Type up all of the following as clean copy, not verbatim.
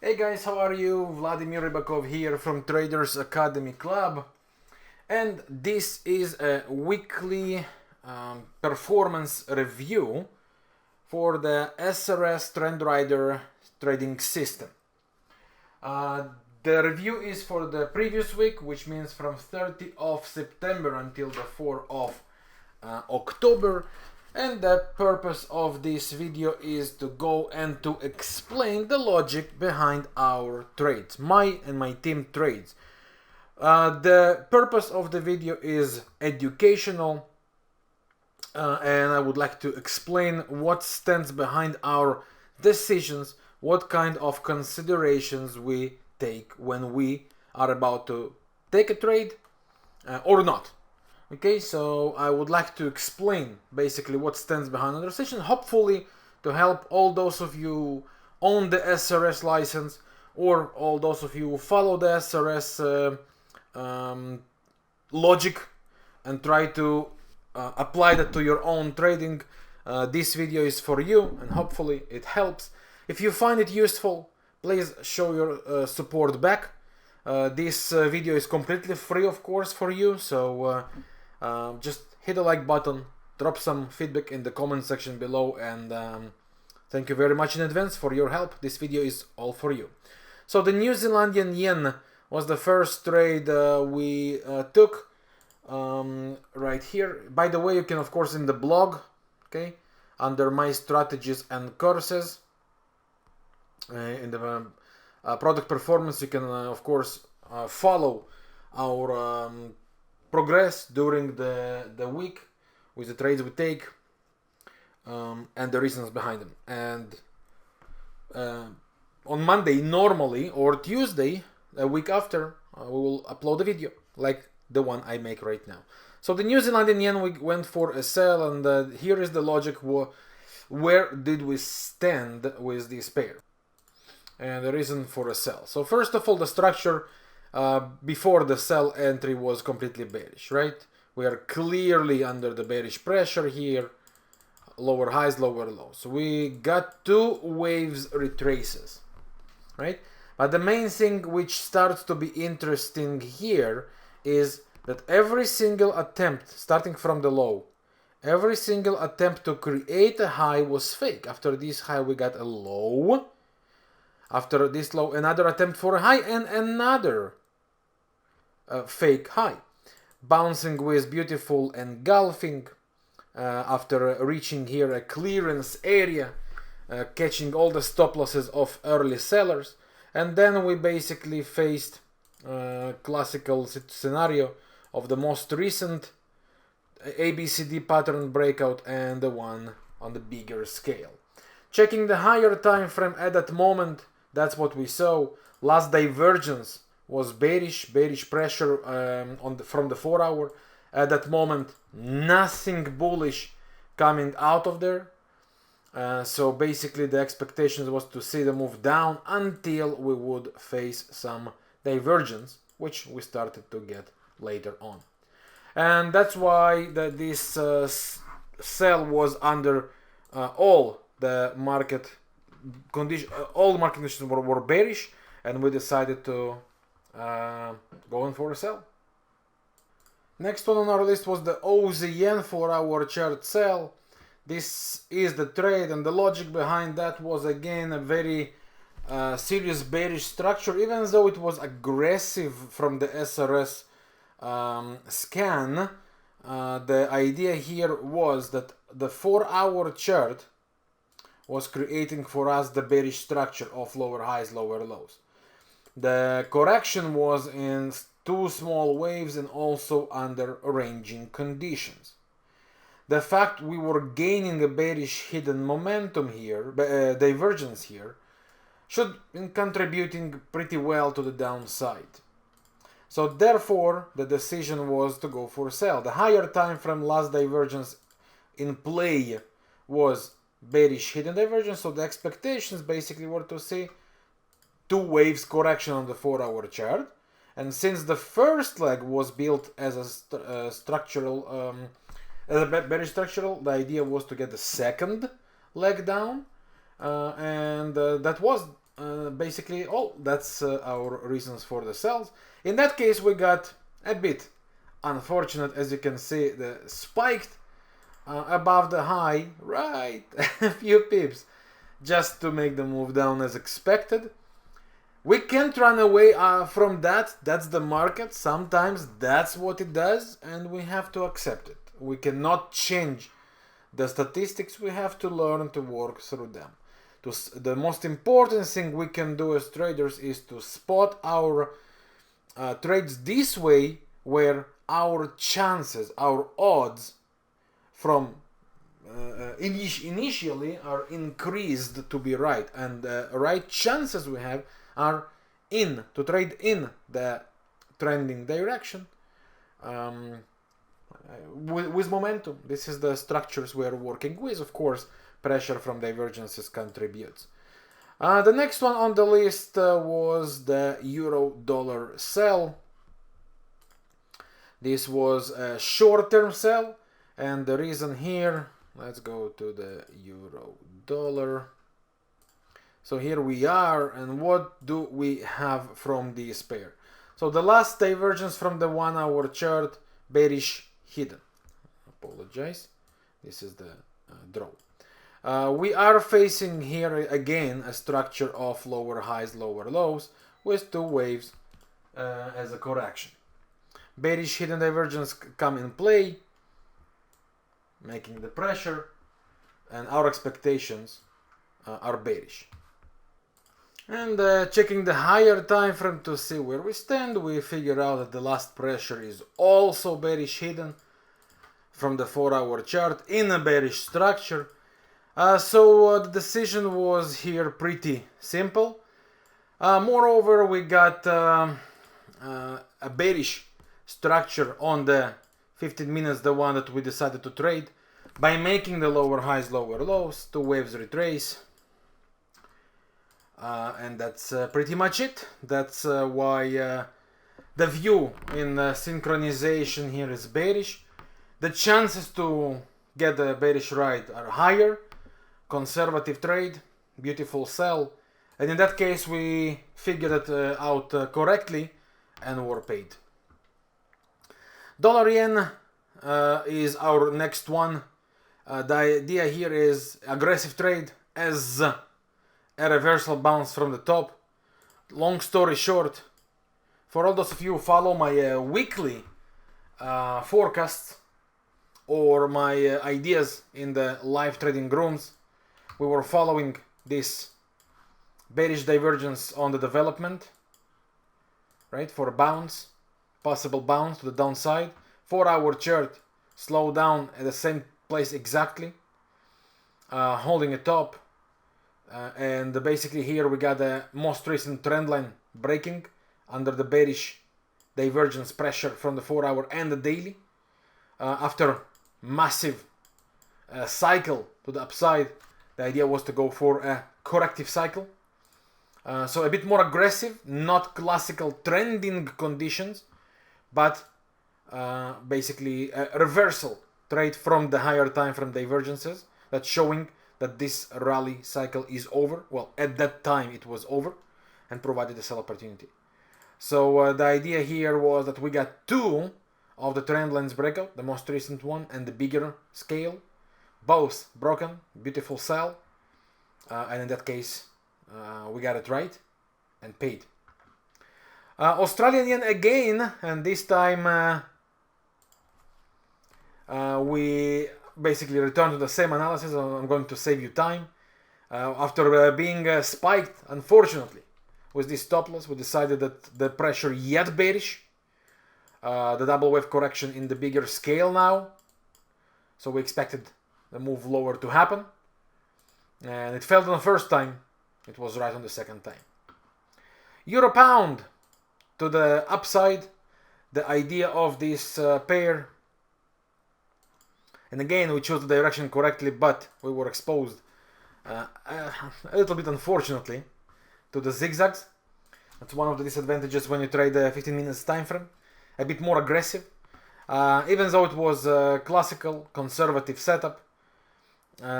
Hey guys, how are you? Vladimir Ribakov here from Traders Academy Club, and this is a weekly performance review for the sRs Trend Rider trading system. The review is for the previous week, which means from 30th of September until the 4th of October. And the purpose of this video is to go and to explain the logic behind our trades, my and my team trades. The purpose of the video is educational, and I would like to explain what stands behind our decisions, what kind of considerations we take when we are about to take a trade or not. Okay, so I would like to explain basically what stands behind the decision, hopefully to help all those of you who own the sRs license or all those of you who follow the sRs logic and try to apply that to your own trading. This video is for you and hopefully it helps. If you find it useful, please show your support back. This video is completely free, of course, for you, so just hit the like button, drop some feedback in the comment section below, and thank you very much in advance for your help. This video is all for you. So the New Zealandian yen was the first trade we took right here. By the way, you can, of course, in the blog, okay, under my strategies and courses, in the product performance, you can of course follow our progress during the week with the trades we take and the reasons behind them. And on Monday normally, or Tuesday, a week after, we will upload a video like the one I make right now. So the New Zealandian yen, we went for a sell, and here is the logic. Where did we stand with this pair and the reason for a sell? So first of all, the structure before the sell entry was completely bearish, right? We are clearly under the bearish pressure here, lower highs, lower lows. So we got two waves retraces, right? But the main thing which starts to be interesting here is that every single attempt, starting from the low, every single attempt to create a high was fake. After this high, we got a low. After this low, another attempt for a high, and another fake high. Bouncing with beautiful engulfing after reaching here a clearance area, catching all the stop losses of early sellers. And then we basically faced classical scenario of the most recent ABCD pattern breakout and the one on the bigger scale. Checking the higher time frame at that moment, that's what we saw. Last divergence was bearish pressure from the 4 hour. At that moment, nothing bullish coming out of there. So basically the expectations was to see the move down until we would face some divergence, which we started to get later on. And that's why this sell was under all the market conditions. All market conditions were bearish, and we decided to go in for a sell. Next one on our list was the Aussie yen 4 hour chart sell. This is the trade, and the logic behind that was again a very serious bearish structure, even though it was aggressive from the sRs scan. The idea here was that the 4 hour chart was creating for us the bearish structure of lower highs, lower lows. The correction was in two small waves and also under ranging conditions. The fact we were gaining a bearish hidden momentum here, divergence here, should be contributing pretty well to the downside. So therefore, the decision was to go for sell. The higher time frame last divergence in play was bearish hidden divergence, so the expectations basically were to see two waves correction on the 4 hour chart. And since the first leg was built as a structural, bearish structural, the idea was to get the second leg down, and that was basically all. That's our reasons for the sells. In that case, we got a bit unfortunate, as you can see, the spiked above the high, right, a few pips, just to make the move down as expected. We can't run away from that. That's the market. Sometimes that's what it does, and we have to accept it. We cannot change the statistics. We have to learn to work through them. The most important thing we can do as traders is to spot our trades this way, where our chances, our odds from initially are increased to be right, and the right chances we have are to trade in the trending direction with momentum. This is the structures we are working with. Of course, pressure from divergences contributes. The next one on the list was the euro-dollar sell. This was a short-term sell, and the reason here, let's go to the euro-dollar. So here we are, and what do we have from this pair? So the last divergence from the 1 hour chart, bearish hidden. Apologize, this is the draw. We are facing here again a structure of lower highs, lower lows, with two waves as a correction. Bearish hidden divergence come in play, making the pressure, and our expectations are bearish. And checking the higher time frame to see where we stand, we figure out that the last pressure is also bearish hidden from the 4 hour chart in a bearish structure. So the decision was here pretty simple. Moreover, we got a bearish structure on the 15 minutes, the one that we decided to trade, by making the lower highs, lower lows, two waves retrace. And that's pretty much it. That's why the view in synchronization here is bearish. The chances to get the bearish ride are higher. Conservative trade, beautiful sell, and in that case we figured it out correctly and were paid. Dollar yen is our next one. The idea here is aggressive trade as a reversal bounce from the top. Long story short, for all those of you who follow my weekly forecasts or my ideas in the live trading rooms, we were following this bearish divergence on the development, right, for a bounce, possible bounce to the downside. 4 hour chart, slow down at the same place exactly, holding a top. And basically here we got the most recent trend line breaking under the bearish divergence pressure from the 4 hour and the daily. After massive cycle to the upside, the idea was to go for a corrective cycle. So a bit more aggressive, not classical trending conditions, but basically a reversal trade from the higher time frame divergences. That's showing that this rally cycle is over. Well, at that time it was over, and provided a sell opportunity. So the idea here was that we got two of the trend lines breakout, the most recent one and the bigger scale, both broken, beautiful sell, and in that case we got it right and paid. Australian yen again, and this time we basically return to the same analysis. I'm going to save you time. After being spiked, unfortunately, with this stop loss, we decided that the pressure yet bearish. The double wave correction in the bigger scale now. So we expected the move lower to happen. And it failed on the first time. It was right on the second time. Euro pound to the upside. The idea of this pair. And again, we chose the direction correctly, but we were exposed a little bit, unfortunately, to the zigzags. That's one of the disadvantages when you trade the 15 minutes time frame. A bit more aggressive, even though it was a classical conservative setup.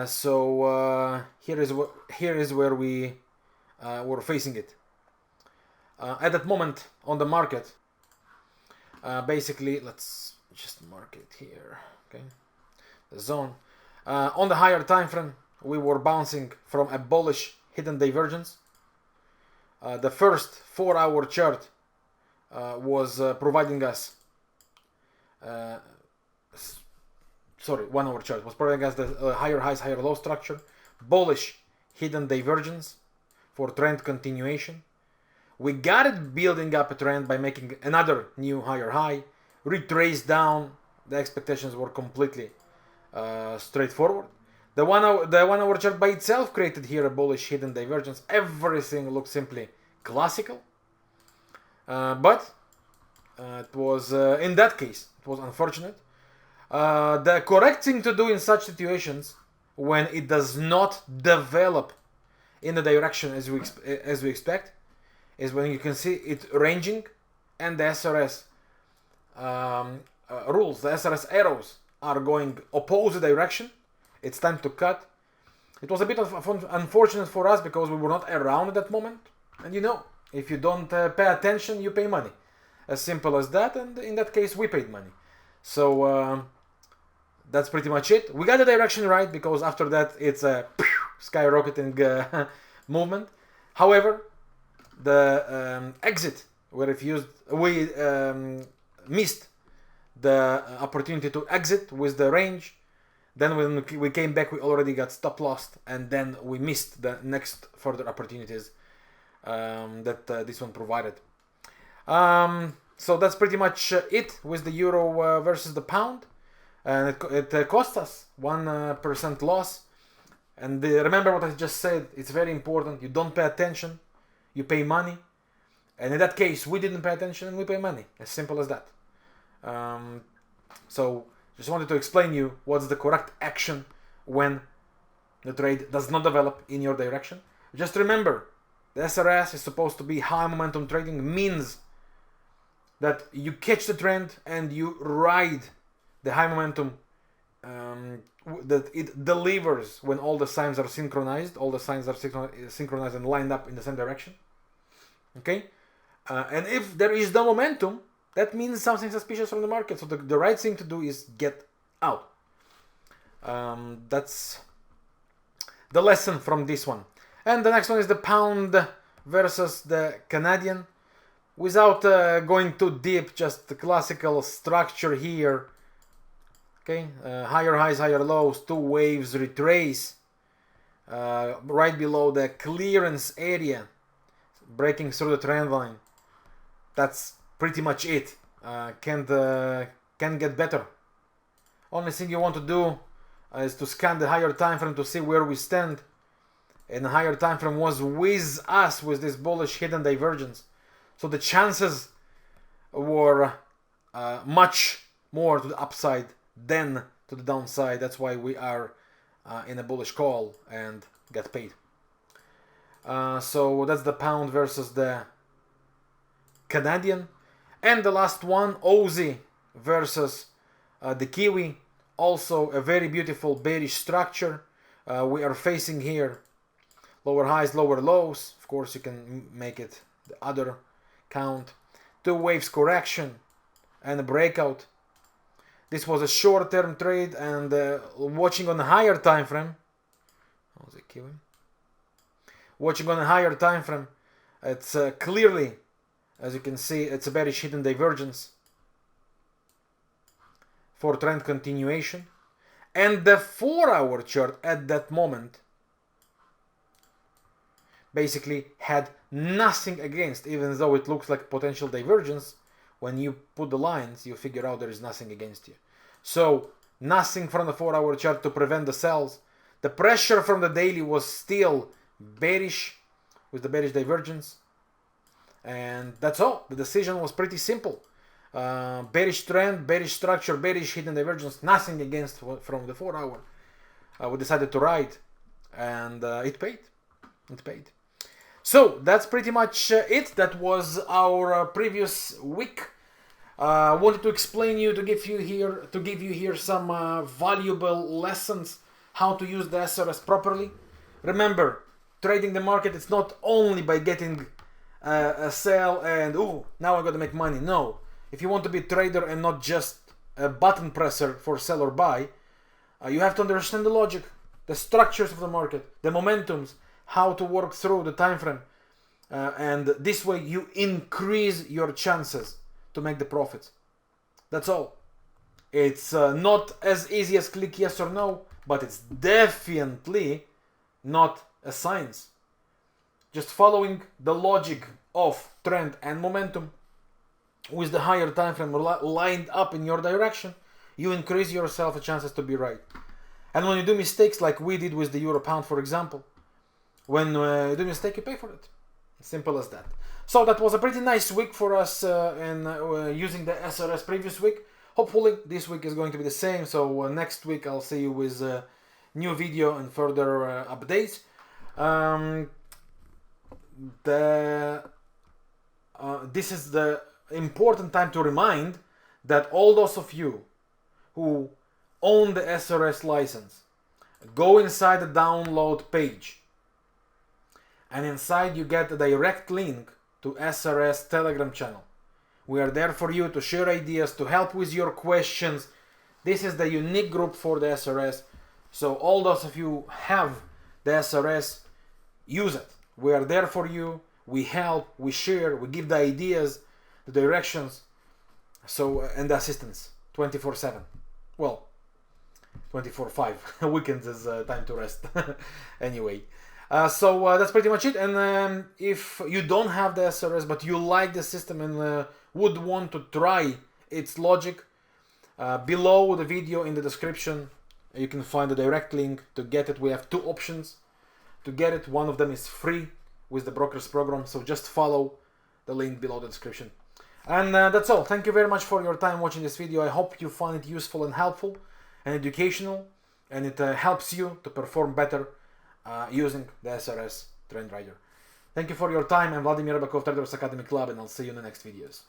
So here is where we were facing it. At that moment on the market, basically, let's just mark it here, okay, the zone. On the higher time frame, we were bouncing from a bullish hidden divergence. The first 4-hour chart was providing us, 1-hour chart was providing us the higher highs, higher low structure, bullish hidden divergence for trend continuation. We got it building up a trend by making another new higher high, retraced down. The expectations were completely straightforward. The one hour chart by itself created here a bullish hidden divergence. Everything looked simply classical. But it was, in that case, it was unfortunate. The correct thing to do in such situations, when it does not develop in the direction as we expect, is when you can see it ranging and the SRS rules, the SRS arrows are going opposite direction. It's time to cut. It was a bit of unfortunate for us because we were not around at that moment. And you know, if you don't pay attention, you pay money. As simple as that, and in that case, we paid money. So that's pretty much it. We got the direction right because after that, it's a skyrocketing movement. However, the exit we refused. We missed the opportunity to exit with the range. Then when we came back, we already got stop lost, and then we missed the next further opportunities that this one provided. So that's pretty much it with the euro versus the pound, and it cost us 1% loss. And remember what I just said, it's very important. You don't pay attention, you pay money. And in that case, we didn't pay attention and we pay money. As simple as that. So just wanted to explain you what's the correct action when the trade does not develop in your direction. Just remember, the SRS is supposed to be high momentum trading, means that you catch the trend and you ride the high momentum that it delivers when all the signs are synchronized, synchronized and lined up in the same direction. Okay? And if there is no momentum, that means something suspicious from the market. So the right thing to do is get out. That's the lesson from this one. And the next one is the pound versus the Canadian. Without going too deep, just the classical structure here. Okay, higher highs, higher lows, two waves retrace. Right below the clearance area, breaking through the trend line. That's pretty much it. Can't get better. Only thing you want to do is to scan the higher time frame to see where we stand. And the higher time frame was with us with this bullish hidden divergence. So the chances were much more to the upside than to the downside. That's why we are in a bullish call and get paid. So that's the pound versus the Canadian. And the last one, Aussie versus the Kiwi. Also a very beautiful bearish structure. We are facing here lower highs, lower lows. Of course, you can make it the other count. Two waves correction and a breakout. This was a short-term trade, and watching on a higher time frame. Aussie Kiwi. Watching on a higher time frame, it's clearly, as you can see, it's a bearish hidden divergence for trend continuation. And the 4-hour chart at that moment basically had nothing against, even though it looks like potential divergence. When you put the lines, you figure out there is nothing against you. So nothing from the 4-hour chart to prevent the sells. The pressure from the daily was still bearish with the bearish divergence. And that's all. The decision was pretty simple. Bearish trend, bearish structure, bearish hidden divergence, nothing against from the 4-hour. We decided to ride, and it paid. It paid. So that's pretty much it. That was our previous week. I wanted to explain you, to give you here some valuable lessons how to use the SRS properly. Remember, trading the market, it's not only by getting a sell and now I got to make money. No, if you want to be a trader and not just a button presser for sell or buy, you have to understand the logic, the structures of the market, the momentums, how to work through the time frame, and this way you increase your chances to make the profits. That's all. It's not as easy as click yes or no, but it's definitely not a science. Just following the logic of trend and momentum with the higher time frame lined up in your direction, you increase yourself chances to be right. And when you do mistakes like we did with the euro pound, for example, when you do a mistake, you pay for it. Simple as that. So that was a pretty nice week for us in using the sRs previous week. Hopefully this week is going to be the same. So next week I'll see you with a new video and further updates. This is the important time to remind that all those of you who own the sRs license, go inside the download page, and inside you get a direct link to sRs Telegram channel. We are there for you to share ideas, to help with your questions. This is the unique group for the sRs. So all those of you who have the sRs, use it. We are there for you. We help, we share, we give the ideas, the directions, so and the assistance 24/7. Well, 24/5. Weekends is time to rest. Anyway, so that's pretty much it. And if you don't have the sRs but you like the system and would want to try its logic, below the video in the description you can find a direct link to get it. We have two options to get it. One of them is free with the broker's program, so just follow the link below the description. And that's all. Thank you very much for your time watching this video. I hope you find it useful and helpful and educational, and it helps you to perform better using the sRs Trend Rider. Thank you for your time. I'm Vladimir Ribakov, Traders Academy Club, and I'll see you in the next videos.